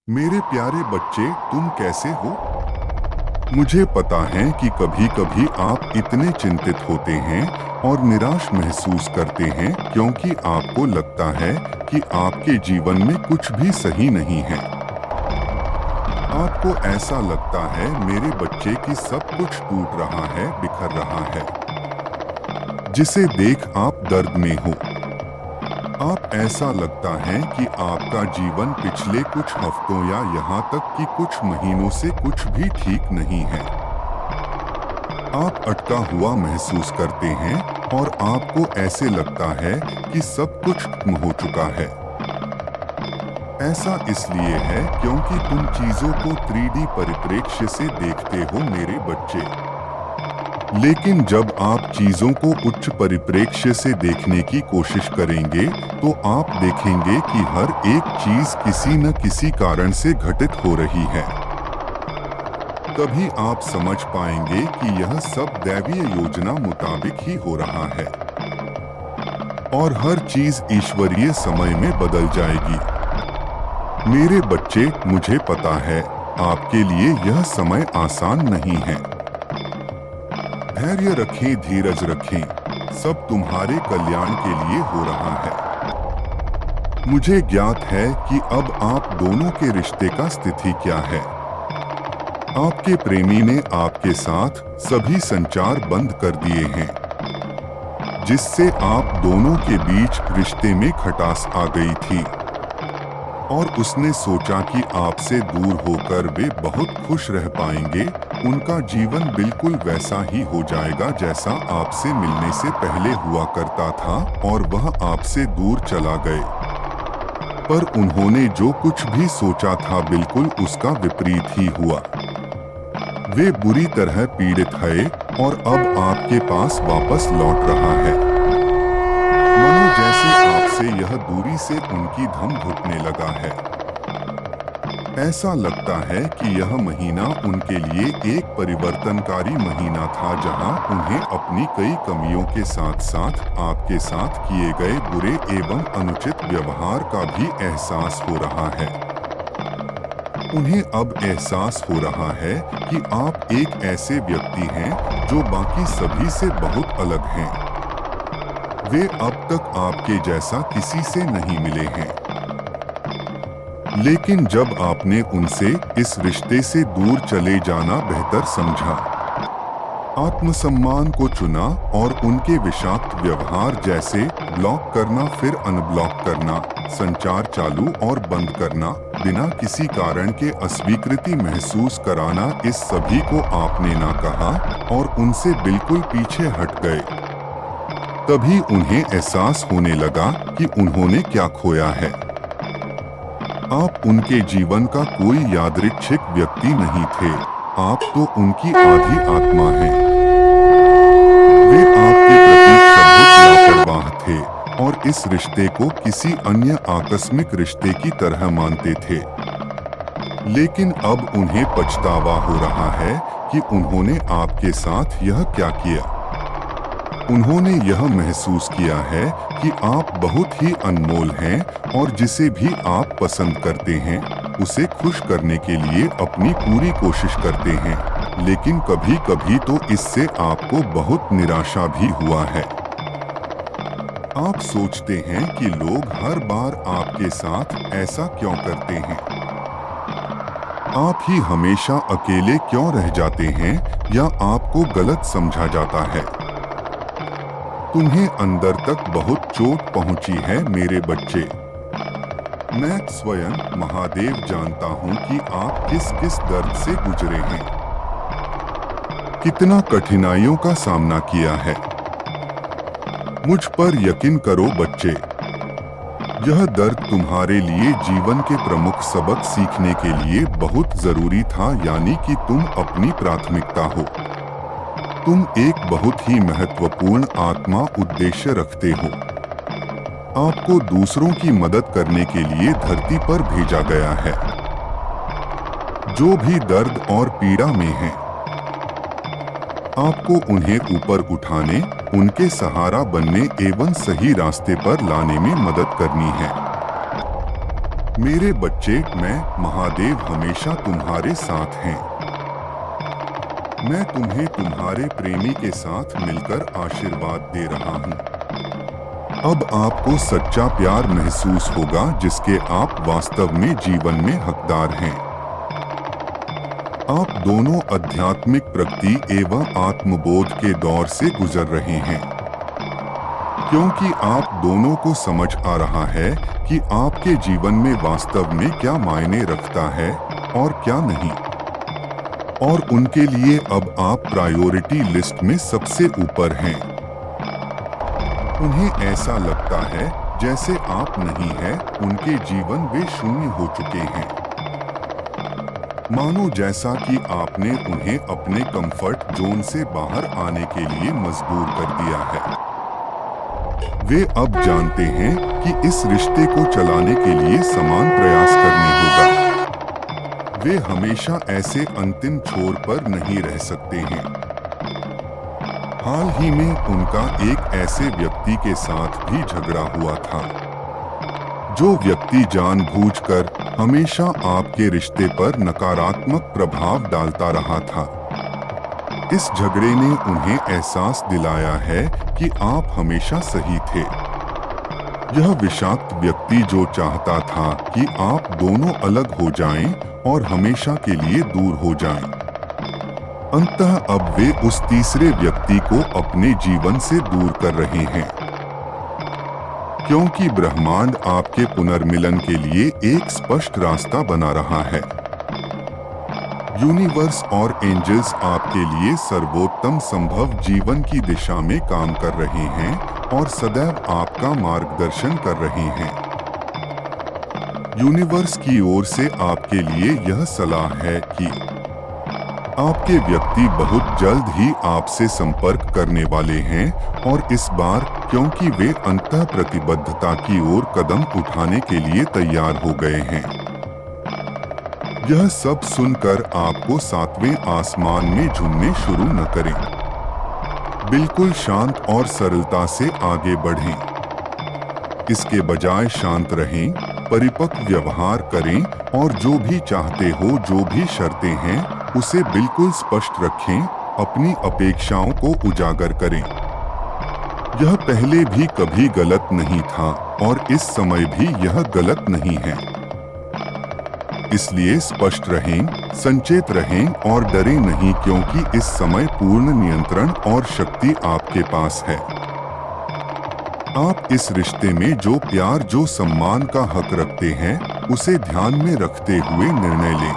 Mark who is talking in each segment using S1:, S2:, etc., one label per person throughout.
S1: मेरे प्यारे बच्चे, तुम कैसे हो? मुझे पता है कि कभी कभी आप इतने चिंतित होते हैं और निराश महसूस करते हैं क्योंकि आपको लगता है कि आपके जीवन में कुछ भी सही नहीं है। आपको ऐसा लगता है मेरे बच्चे कि सब कुछ टूट रहा है, बिखर रहा है, जिसे देख आप दर्द में हो। आप ऐसा लगता है कि आपका जीवन पिछले कुछ हफ्तों या यहाँ तक कि कुछ महीनों से कुछ भी ठीक नहीं है। आप अटका हुआ महसूस करते हैं और आपको ऐसे लगता है कि सब कुछ खत्म हो चुका है। ऐसा इसलिए है क्योंकि तुम चीजों को 3D परिप्रेक्ष्य से देखते हो मेरे बच्चे। लेकिन जब आप चीजों को उच्च परिप्रेक्ष्य से देखने की कोशिश करेंगे तो आप देखेंगे कि हर एक चीज किसी न किसी कारण से घटित हो रही है। तभी आप समझ पाएंगे कि यह सब दैवीय योजना मुताबिक ही हो रहा है और हर चीज ईश्वरीय समय में बदल जाएगी। मेरे बच्चे, मुझे पता है आपके लिए यह समय आसान नहीं है। धैर्य रखें, धीरज रखें, सब तुम्हारे कल्याण के लिए हो रहा है। मुझे ज्ञात है कि अब आप दोनों के रिश्ते का स्थिति क्या है। आपके प्रेमी ने आपके साथ सभी संचार बंद कर दिए हैं, जिससे आप दोनों के बीच रिश्ते में खटास आ गई थी और उसने सोचा कि आपसे दूर होकर वे बहुत खुश रह पाएंगे। उनका जीवन बिल्कुल वैसा ही हो जाएगा जैसा आपसे मिलने से पहले हुआ करता था और वह आपसे दूर चला गए। पर उन्होंने जो कुछ भी सोचा था बिल्कुल उसका विपरीत ही हुआ। वे बुरी तरह पीड़ित है और अब आपके पास वापस लौट रहा है। मानो जैसे आपसे यह दूरी से उनकी धम घुटने लगा है। ऐसा लगता है कि यह महीना उनके लिए एक परिवर्तनकारी महीना था, जहां उन्हें अपनी कई कमियों के साथ साथ आपके साथ किए गए बुरे एवं अनुचित व्यवहार का भी एहसास हो रहा है। उन्हें अब एहसास हो रहा है कि आप एक ऐसे व्यक्ति हैं जो बाकी सभी से बहुत अलग हैं। वे अब तक आपके जैसा किसी से नहीं मिले हैं। लेकिन जब आपने उनसे इस रिश्ते से दूर चले जाना बेहतर समझा, आत्मसम्मान को चुना और उनके विषाक्त व्यवहार जैसे ब्लॉक करना फिर अनब्लॉक करना, संचार चालू और बंद करना, बिना किसी कारण के अस्वीकृति महसूस कराना, इस सभी को आपने ना कहा और उनसे बिल्कुल पीछे हट गए। तभी उन्हें एहसास होने लगा कि उन्होंने क्या खोया है। आप उनके जीवन का कोई यादृच्छिक व्यक्ति नहीं थे, आप तो उनकी आधी आत्मा हैं। वे आपके प्रति अद्भुत लापरवाह थे और इस रिश्ते को किसी अन्य आकस्मिक रिश्ते की तरह मानते थे। लेकिन अब उन्हें पछतावा हो रहा है कि उन्होंने आपके साथ यह क्या किया। उन्होंने यह महसूस किया है कि आप बहुत ही अनमोल हैं और जिसे भी आप पसंद करते हैं उसे खुश करने के लिए अपनी पूरी कोशिश करते हैं, लेकिन कभी कभी तो इससे आपको बहुत निराशा भी हुआ है। आप सोचते हैं कि लोग हर बार आपके साथ ऐसा क्यों करते हैं। आप ही हमेशा अकेले क्यों रह जाते हैं या आपको गलत समझा जाता है। तुम्हें अंदर तक बहुत चोट पहुंची है मेरे बच्चे। मैं स्वयं महादेव जानता हूं कि आप किस किस दर्द से गुजरे हैं, कितना कठिनाइयों का सामना किया है। मुझ पर यकीन करो बच्चे, यह दर्द तुम्हारे लिए जीवन के प्रमुख सबक सीखने के लिए बहुत जरूरी था, यानी कि तुम अपनी प्राथमिकता हो। तुम एक बहुत ही महत्वपूर्ण आत्मा उद्देश्य रखते हो। आपको दूसरों की मदद करने के लिए धरती पर भेजा गया है। जो भी दर्द और पीड़ा में हैं, आपको उन्हें ऊपर उठाने, उनके सहारा बनने एवं सही रास्ते पर लाने में मदद करनी है। मेरे बच्चे, मैं महादेव हमेशा तुम्हारे साथ हैं। मैं तुम्हें तुम्हारे प्रेमी के साथ मिलकर आशीर्वाद दे रहा हूँ। अब आपको सच्चा प्यार महसूस होगा जिसके आप वास्तव में जीवन में हकदार हैं। आप दोनों आध्यात्मिक प्रगति एवं आत्मबोध के दौर से गुजर रहे हैं, क्योंकि आप दोनों को समझ आ रहा है कि आपके जीवन में वास्तव में क्या मायने रखता है और क्या नहीं, और उनके लिए अब आप प्रायोरिटी लिस्ट में सबसे ऊपर हैं। उन्हें ऐसा लगता है जैसे आप नहीं हैं, उनके जीवन वे शून्य हो चुके हैं। मानो जैसा कि आपने उन्हें अपने कंफर्ट जोन से बाहर आने के लिए मजबूर कर दिया है। वे अब जानते हैं कि इस रिश्ते को चलाने के लिए समान प्रयास करने होगा। वे हमेशा ऐसे अंतिम छोर पर नहीं रह सकते हैं। हाल ही में उनका एक ऐसे व्यक्ति के साथ भी झगड़ा हुआ था, जो व्यक्ति जानबूझकर हमेशा आपके रिश्ते पर नकारात्मक प्रभाव डालता रहा था। इस झगड़े ने उन्हें एहसास दिलाया है कि आप हमेशा सही थे। यह विषाक्त व्यक्ति जो चाहता था कि आप दोनों अलग हो जाएं और हमेशा के लिए दूर हो जाएं। अंततः अब वे उस तीसरे व्यक्ति को अपने जीवन से दूर कर रहे हैं, क्योंकि ब्रह्मांड आपके पुनर्मिलन के लिए एक स्पष्ट रास्ता बना रहा है। यूनिवर्स और एंजल्स आपके लिए सर्वोत्तम संभव जीवन की दिशा में काम कर रहे हैं और सदैव आपका मार्गदर्शन कर रहे हैं। यूनिवर्स की ओर से आपके लिए यह सलाह है कि आपके व्यक्ति बहुत जल्द ही आपसे संपर्क करने वाले हैं, और इस बार क्योंकि वे अंतः प्रतिबद्धता की ओर कदम उठाने के लिए तैयार हो गए हैं। यह सब सुनकर आपको सातवें आसमान में झूमने शुरू न करें। बिल्कुल शांत और सरलता से आगे बढ़ें। इसके बजाय शांत रहें, परिपक्व व्यवहार करें और जो भी चाहते हो, जो भी शर्तें हैं, उसे बिल्कुल स्पष्ट रखें। अपनी अपेक्षाओं को उजागर करें। यह पहले भी कभी गलत नहीं था और इस समय भी यह गलत नहीं है। इसलिए स्पष्ट रहें, संचेत रहें और डरें नहीं, क्योंकि इस समय पूर्ण नियंत्रण और शक्ति आपके पास है। आप इस रिश्ते में जो प्यार, जो सम्मान का हक रखते हैं, उसे ध्यान में रखते हुए निर्णय लें।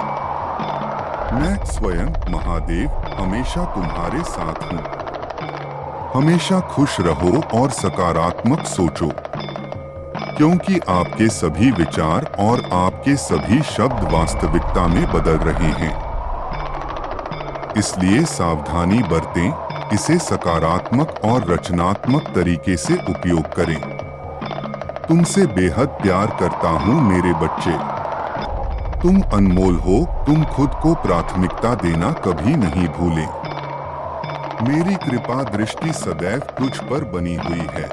S1: मैं स्वयं महादेव हमेशा तुम्हारे साथ हूँ। हमेशा खुश रहो और सकारात्मक सोचो, क्योंकि आपके सभी विचार और आपके सभी शब्द वास्तविकता में बदल रहे हैं। इसलिए सावधानी बरतें, इसे सकारात्मक और रचनात्मक तरीके से उपयोग करें। तुमसे बेहद प्यार करता हूँ मेरे बच्चे। तुम अनमोल हो, तुम खुद को प्राथमिकता देना कभी नहीं भूलें। मेरी कृपा दृष्टि सदैव तुझ पर बनी हुई है।